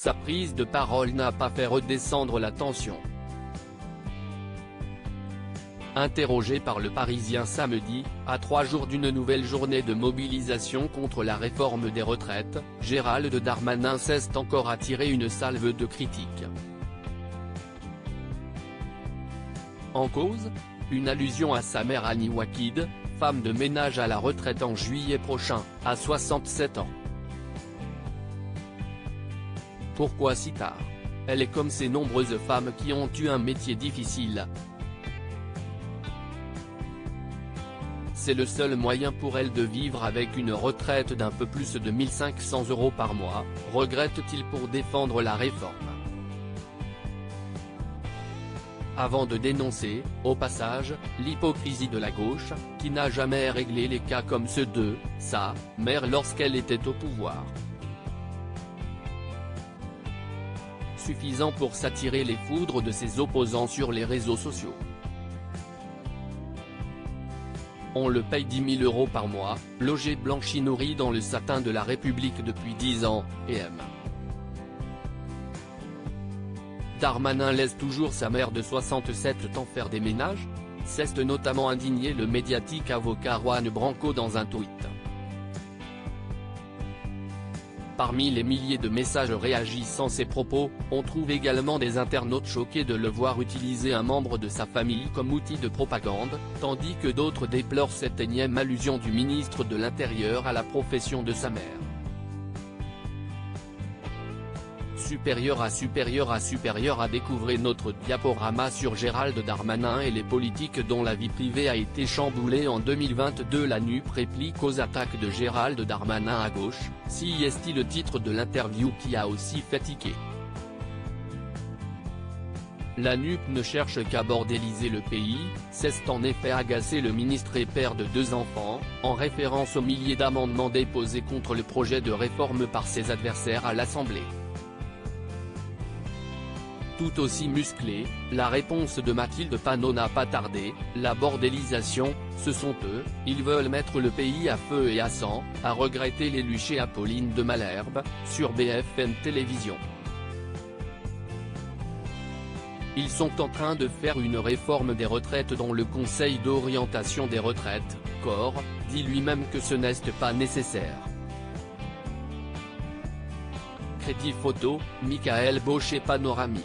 sa prise de parole n'a pas fait redescendre la tension. Interrogé par Le Parisien samedi, à 3 jours d'une nouvelle journée de mobilisation contre la réforme des retraites, Gérald Darmanin s'est encore attiré une salve de critiques. En cause, une allusion à sa mère Annie Wakid, femme de ménage à la retraite en juillet prochain, à 67 ans. Pourquoi si tard? Elle est comme ces nombreuses femmes qui ont eu un métier difficile. C'est le seul moyen pour elle de vivre avec une retraite d'un peu plus de 1 500 € par mois, regrette-t-il pour défendre la réforme. Avant de dénoncer, au passage, l'hypocrisie de la gauche, qui n'a jamais réglé les cas comme ceux de sa mère lorsqu'elle était au pouvoir. Suffisant pour s'attirer les foudres de ses opposants sur les réseaux sociaux. On le paye 10 000 € par mois, logé blanchi nourri dans le satin de la République depuis 10 ans, et aime. Darmanin laisse toujours sa mère de 67 ans faire des ménages? C'est notamment indigné le médiatique avocat Juan Branco dans un tweet. Parmi les milliers de messages réagissant ces propos, on trouve également des internautes choqués de le voir utiliser un membre de sa famille comme outil de propagande, tandis que d'autres déplorent cette énième allusion du ministre de l'Intérieur à la profession de sa mère. Supérieur à découvrir notre diaporama sur Gérald Darmanin et les politiques dont la vie privée a été chamboulée en 2022. La NUP réplique aux attaques de Gérald Darmanin à gauche, si est le titre de l'interview qui a aussi fait tiquer. La NUP ne cherche qu'à bordéliser le pays, c'est en effet agacé le ministre et père de 2 enfants, en référence aux milliers d'amendements déposés contre le projet de réforme par ses adversaires à l'Assemblée. Tout aussi musclée, la réponse de Mathilde Panot n'a pas tardé: la bordélisation, ce sont eux, ils veulent mettre le pays à feu et à sang, a regretté l'élue chez Apolline de Malherbe, sur BFM Télévision. Ils sont en train de faire une réforme des retraites dont le Conseil d'orientation des retraites, COR, dit lui-même que ce n'est pas nécessaire. Crédit photo, Michael Baucher Panoramique.